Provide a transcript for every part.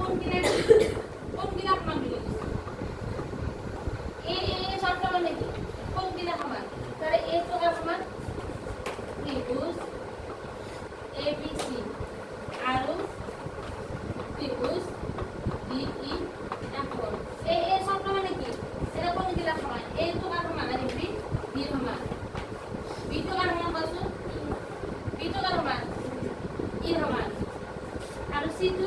কোনগিলা সমান বুলি কৈছে এই শব্দ মানে কি কোনগিলা সমান তাহলে এই তো সমান ত্রিভুজ ABC আৰু ত্রিভুজ DE এখন এই শব্দ মানে কি এটা কোনগিলা সমান এই তো সমান আৰু B সমান B তো সমান বলছো B তো সমান E সমান আৰু C তো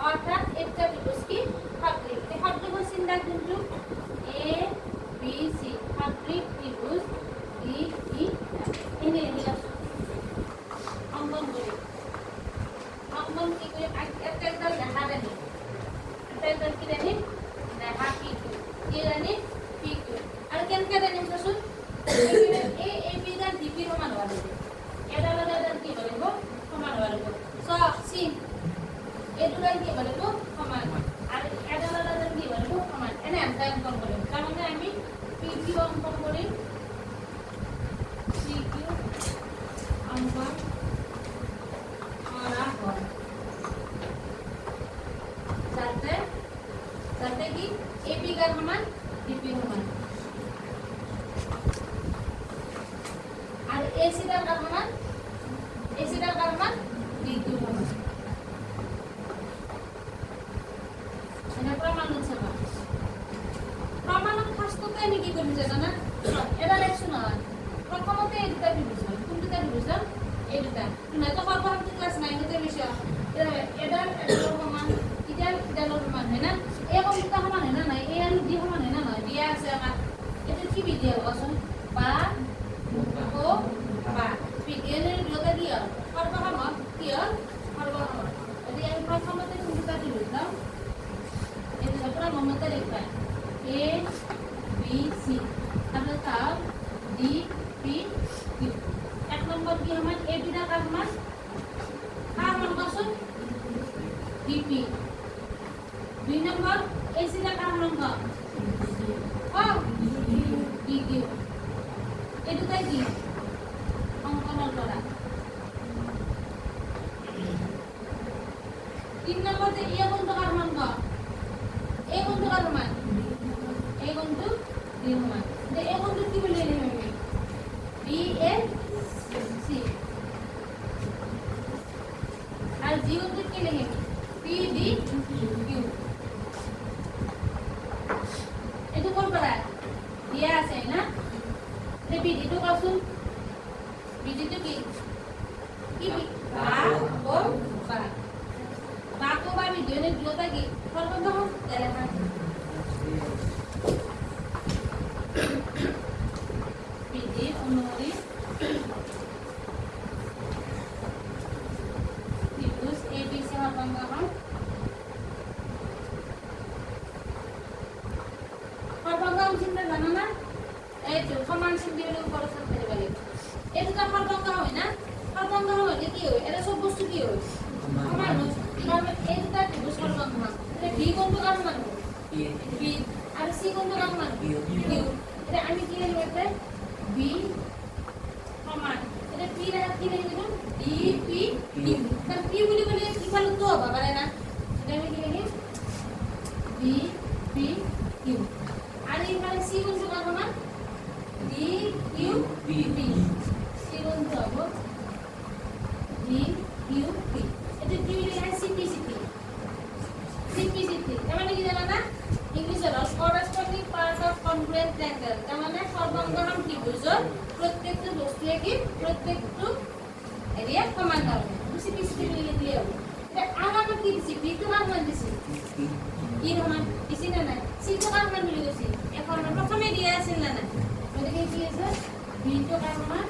অর্থাৎ একটা ত্রিভুজ কি সাদৃক এই শব্দগুলো চিন্তা কিন্তু এ বি সি সাদৃক ত্রিভুজ ডি ই এনে অঙ্কন করি অঙ্কন কি করে একটা লেখা দেনি একটা কি দেনি লেখা কি জানি পি কিউ আর কেনকে দেনি শুন এ এ বি গান ডিপি সমান হওয়া লাগে এটা আলাদা কি বলব সমান হওয়া লাগে সো সি এটুকাই কি বলব সমান আর এটা আলাদা কি বলব সমান এনে আমরা অঙ্কন করি তার মানে আমি পি কিউ অঙ্কন করি পি কিউ অঙ্কন করা হয় যাতে কি এবি গার সমান ডিপি সমান আর এসি দার সমান ডিকিউ সমান এটা প্রমাণ হচ্ছে না প্রমাণত ফার্স্টতে আমি কি করি জানা না এটা লেখছো না প্রথমতে এই দুটা ডিভিশন কোন দুটা ডিভিশন এই দুটা না তো সর্বহান্তি ক্লাস 9 তে বিষয় এটা সমান এটা সমান হয় না এই কোনটা সমান হয় না নাই এই আর ডি সমান হয় না নয় দিয়া আছে আমার এটা কি বিধি আছে বা ও বা বিজ্ঞানের বিরোধী কি হয় সর্বসম্মত কি হয় সর্বসম্মত যদি আমি প্রথমতে কোনটা দিলাম এটা পুরো মমতা লিখবা এ বি সি তাহলে তার ডি পি কিউ এক নম্বর কি আমার এ বি দার সমান কার মান বসুন ডিপি দুই নম্বর এসি দার সমান ও ডি কিউ এটাই কি অঙ্কন করা তিন নম্বরে এ বন্ধু কার মান ক এ বন্ধু কার মান এ বন্ধু ডি মান তো এ বন্ধু কি বলে নেবে B A C are G বন্ধু কি লিখে পি ডি কিউ এটা কোন করা দিয়া আছে না তে বি ডি তো কসুন বি ডি তো কি বা ও বা বা তো বা বি দুনে দুটা কি সর্বপ্রথম লেখা বি ডি অনুমতি ত্রিভুজ এ বি সি সর্বপ্রথম চিন্তা জানো না এই যে সমান চিন্তা হলে উপর সাথে বলে এটা তো সর্বঙ্গ হয় না সর্বঙ্গ হলে কি হয় এটা সব বস্তু কি হয় সমান হয় তাহলে এই দুটা ত্রিভুজ সর্বঙ্গ হয় এটা বি কোনটো কার মান বি আর সি কোনটো কার মান কিউ এটা আমি কি লিখব এটা বি সমান এটা পি রেখা কি লিখব ডি পি কিউ তার পি বলি বলে কি ভালো তো হবে পারে না এটা আমি কি লিখব ডি পি কিউ আর এখানে সি কোনটো কার মান ডি কিউ বি সি কোনটো হবে ডি কিউ বি এটা কি লেখা সিপিসিটি তার মানে কি জানা না ইংলিশে corresponding part of congruent triangle তার মানে সর্বঙ্গহীন ত্রিভুজের প্রত্যেকটা বস্তুকে প্রত্যেকটা এরিয়া সমান ধৰণে বেছি পিছি দিলে হ'ব আমাক কি দিছে বিটো কাৰ সমান দিছে ই সমান দিছে নে নাই চিটো কাৰ সমান বুলি কৈছে এখন প্ৰথমে দিয়া আছিল না নাই গতিকে কি আছে বিটো কাৰ সমান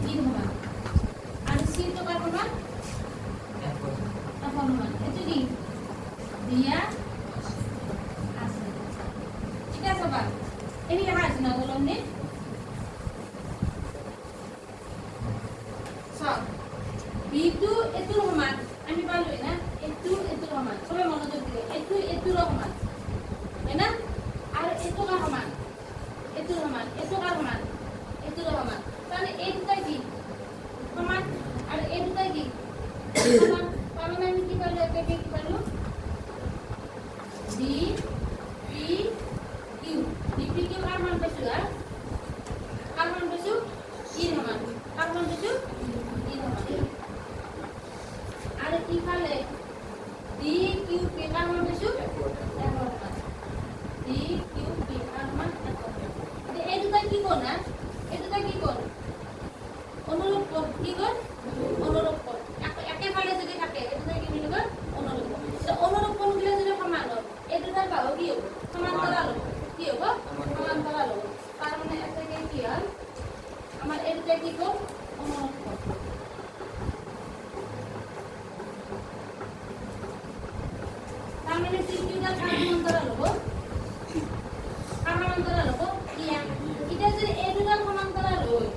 ই সমান আৰু চিটো কাৰ সমান এখন সমান এইটো কি দিয়া আছে ঠিক আছে বা এনে লেখা আছে না বলুন নে সব বিটো এটোৰ সমান আমি পালো না এটোৰ সমান সবে মনোযোগ দিলে এটোৰ সমান হয় না আৰু এটো কাৰ সমান এটোৰ সমান এটো কাৰ সমান এটোৰ সমান মানে এই দুটা কি সমান আৰু এই দুটা কি সমান মানে আমি কি পালো এটাকে কি পালো D P Q D P Q কাৰ সমান পাইছো কাৰ সমান পাইছো ইৰ সমান কাৰ সমান পাইছো ইৰ সমান আৰু ইফালে ডি কিউ পি কাৰ সমান পাইছো একৰ সমান ডি কিউ পি কাৰ সমান একৰ এই দুটা কি কোণ না এই দুটা কি কোণ অনুৰূপ কোণ কি কোণ অনুৰূপ কোণ একেফালে যদি থাকে এই দুটা কি বুলি কয় অনুৰূপ কোণ অনুৰূপ কোণগুলো যদি সমান হয় এই দুটাৰ বাহু কি হ'ব সমান্তৰাল হ'ব কি হ'ব সমান্তৰাল হ'ব তাৰ মানে এটাকে কি হ'ল আমাৰ এই দুটা কি কোণ অনুৰূপ কোণ তাৰ মানে ত্ৰিভুজৰ সমান্তৰাল হ'ব সমান্তৰাল হ'ব এতিয়া যদি এই দুটা সমান্তৰাল হয়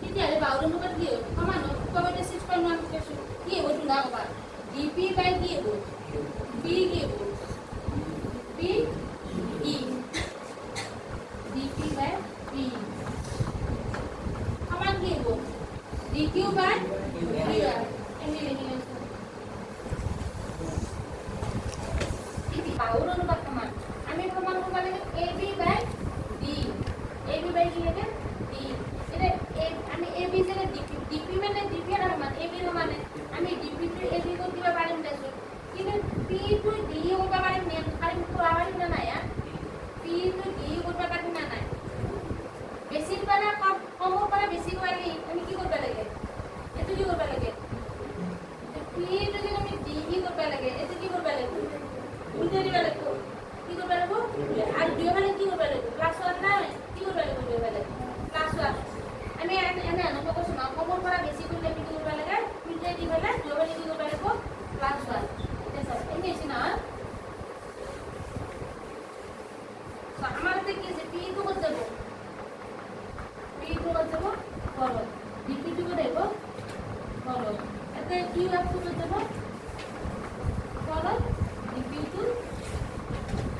তেতিয়াহ'লে বাহুৰ অনুপাত কি হ'ব সমান হ'ব কমতে 6.1 কৈছো কি হ'ব তুলা ক'বা dp বাই কি হ'ব p কি হ'ব p e dp বাই p সমান কি হ'ব dq বাই dr এনে লিখি আছো বাহুৰ অনুপাত সমান আমি সমান কৰিব লাগে ab বাই d ab বাই কি লাগে d এটা আমি ab যেনে dp মানে dp এর সমান ab এর সমানে আমি dp টু ab কো দিবা পারিম দেছো কিন্তু p টু d কো পারিম নে পারিম তো পারিম না না p টু d কো পারিম না না বেশি পারা কম পারা বেশি কইলি আমি কি করতে লাগে এত কি করতে লাগে p টু যদি আমি d কি করতে লাগে এত কি করতে লাগে উল্টে দিবা লাগবো কি করবা লাগবো আর দুই ভালে কি করবা লাগবো ক্লাস 1 না কি করবা লাগবো দুই ভালে ক্লাস 1 আমি এনে আনন্দ করছ না কমন করা বেশি করলে কি করবা লাগে উল্টে দি ভালে দুই ভালে কি করবা লাগবো ক্লাস 1 এটা স্যার এনে এসে না তো আমাদের কি যে পি টু করতে যাব পি টু করতে যাব করো ডিপি টু করে দেব করো এতে কিউ এফ টু করতে যাব করো ডিপি টু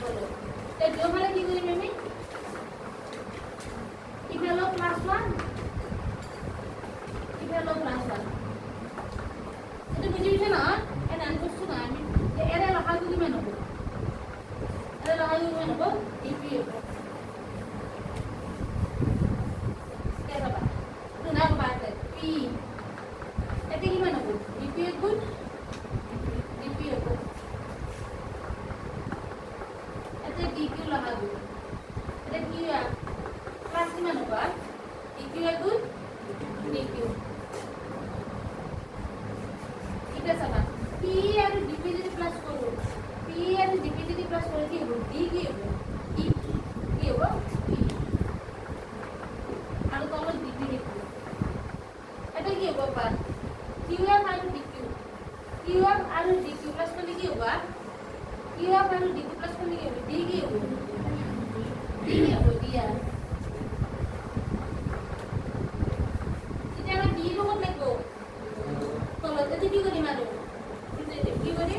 করো এই দুই ভালে কি করি আমি ইভেলো ক্লাস 1 ইভেলো ক্লাস 1 এটা বুঝিছে না এটা আমি বুঝছো না আমি এরা লহাগু কি মেনবো এরা লহাগু কি মেনবো ডিপি কেবা তো না বাতে পি এটা কি মেনবো ডিপি গুড ডিপি গুড এটা ডিকিউ লহাগু এটা কি ক্লাস কি মেনবো ডিকিউ গুড ডিকিউ এটা সাবা পি আর ডিপি যদি প্লাস করো পি আর ডিপি যদি প্লাস করো কি হবে ডি কি হবে ই কি হবে ই আর তল ডিপি লিখো এটা কি হবে পা Q F R DQ Q F R DQ plus করলে কি হবে Q F R DQ plus করলে কি হবে ডি কি হবে ডি কি হবে ডি আর এটা আমরা ডি লগত লিখবো তলতে কি করি মারো কি করি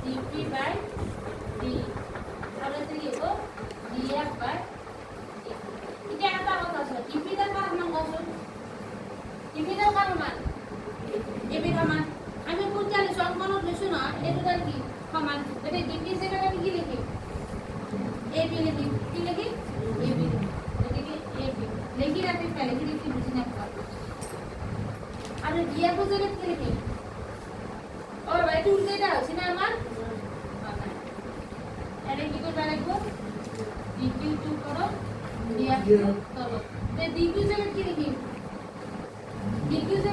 dp by d আর এতে কি হবে df by d এটা একটা কথা আছে dp এর কার মান কত dp এর কার মান ab এর মান আমি বুঝালি সংকলন লিখছো না এটা কি সমান এটা dp এর জায়গায় আমি কি লিখি ab লিখি কি লিখি ab লিখি ab লিখি রাখতে পারে কি বুঝি না আর df এর জায়গায় কি লিখি और भाई टूल देता है सिना मान अरे की को डालेगो dq2 करो df2 करो ते dq से की लिखी dq से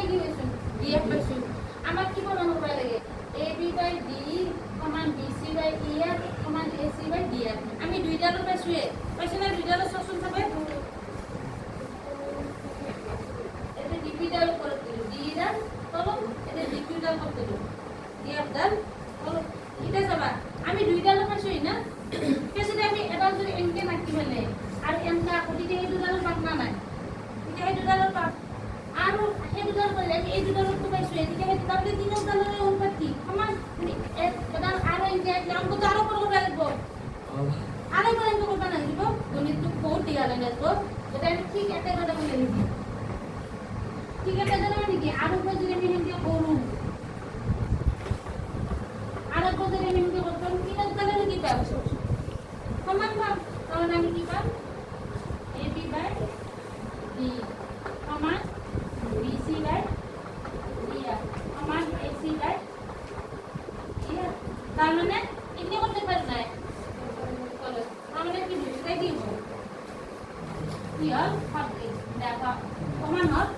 কি পাইছো ডিএফ পাইছো আমাক কি বনাব লাগে এবি বাই ডি সমান বিসি বাই ইএফ সমান এসি বাই ডিএফ আমি দুইটাৰো পাইছোৱে পাইছো না দুইটাৰো সচন চাবে এটা ডিপি ডাল করে দিল ডি ডাল চলো এটা ডিপি ডাল করে দিল ডিএফ ডাল চলো এটা যাবা আমি দুইটাৰো পাইছোই না কেসে আমি এটা যদি এনকে নাকি বলে আৰ এনকা ওদিকে এই দুটাৰো পাব না নাই এটা এই দুটাৰো পাব আৰু সেই দুটাৰ বলে আমি এই দুটাৰো তো পাইছো এদিকে সেই দুটাৰ তিনটা ডালৰে অনুপাত কি সমান এডাল আৰু এনকে অঙ্ক তো আরো করব লাগব আরো পর্যন্ত করব না দিব গণিত তো বহুত দিয়া লাগব এটা আমি ঠিক একটা কথা বলে লিখি ঠিক আছে জানো নাকি আরো যদি আমি হিন্দি করু আরো যদি আমি হিন্দি করতাম তিনটা ডালরে কি পাবো সমান ভাগ তাহলে আমি কি পাব ab বাই d সমান bc বাই df সমান ac বাই df তার মানে এখানে করতে পারি না চলো আমরা কি বুঝতে দিব কি আর ভাগ দেখো সমান হয়